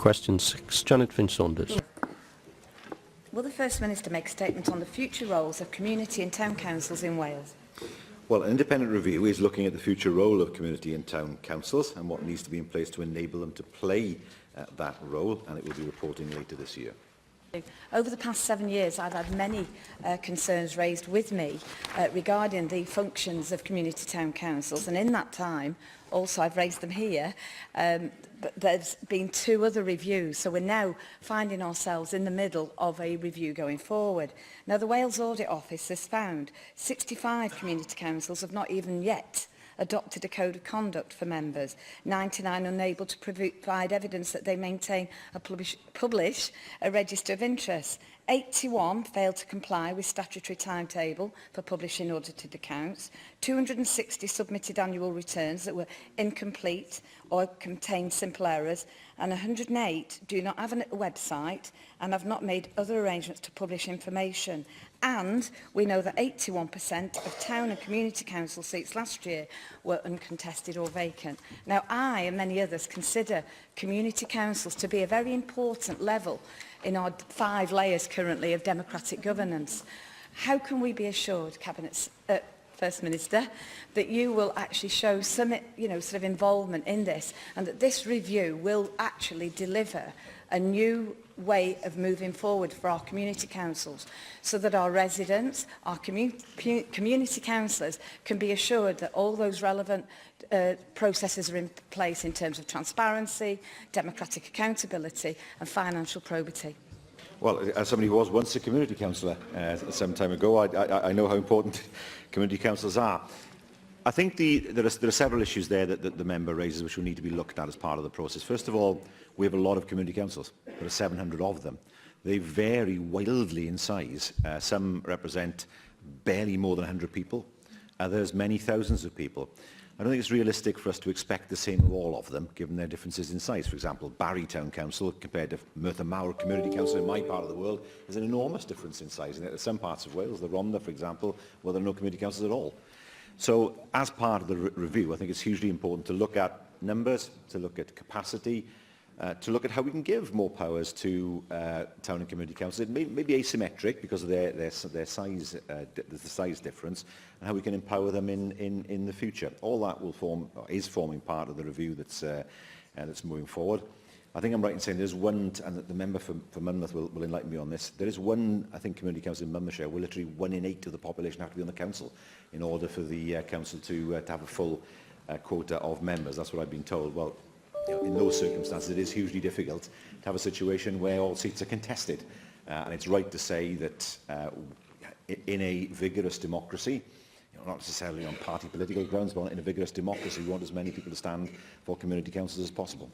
Question 6, Janet Finch-Saunders. Will the First Minister make a statement on the future roles of community and town councils in Wales? Well, an independent review is looking at the future role of community and town councils and what needs to be in place to enable them to play that role, and it will be reporting later this year. Over the past 7 years, I've had many concerns raised with me regarding the functions of community town councils, and in that time, also I've raised them here, but there's been 2 other reviews, so we're now finding ourselves in the middle of a review going forward. Now, the Wales Audit Office has found 65 community councils have not even yet adopted a code of conduct for members, 99 unable to provide evidence that they maintain a publish a register of interest, 81 failed to comply with statutory timetable for publishing audited accounts, 260 submitted annual returns that were incomplete or contained simple errors, and 108 do not have a website and have not made other arrangements to publish information. And we know that 81% of town and community council seats last year were uncontested or vacant. Now, I and many others consider community councils to be a very important level in our 5 layers currently of democratic governance. How can we be assured, First Minister, that you will actually show some, sort of involvement in this, and that this review will actually deliver a new way of moving forward for our community councils, so that our residents, our community councillors can be assured that all those relevant processes are in place in terms of transparency, democratic accountability and financial probity? Well, as somebody who was once a community councillor some time ago, I know how important community councils are. I think there are several issues there that the member raises which will need to be looked at as part of the process. First of all, we have a lot of community councils. There are 700 of them. They vary wildly in size. Some represent barely more than 100 people. Others, many thousands of people. I don't think it's realistic for us to expect the same of all of them, given their differences in size. For example, Barry Town Council, compared to Merthyr Mawr Community Council in my part of the world, is an enormous difference in size. And in some parts of Wales, the Rhondda, for example, well, there are no community councils at all. So, as part of the review, I think it's hugely important to look at numbers, to look at capacity, to look at how we can give more powers to town and community councils. It may be asymmetric because of their size, the size difference, and how we can empower them in the future. All that will is forming part of the review that's moving forward. I think I'm right in saying there's one, and the member for Monmouth will enlighten me on this. There is one, I think, community council in Monmouthshire where literally 1 in 8 of the population have to be on the council in order for the council to have a full quota of members. That's what I've been told. Well, in those circumstances, it is hugely difficult to have a situation where all seats are contested. And it's right to say that in a vigorous democracy, not necessarily on party political grounds, but in a vigorous democracy, we want as many people to stand for community councils as possible.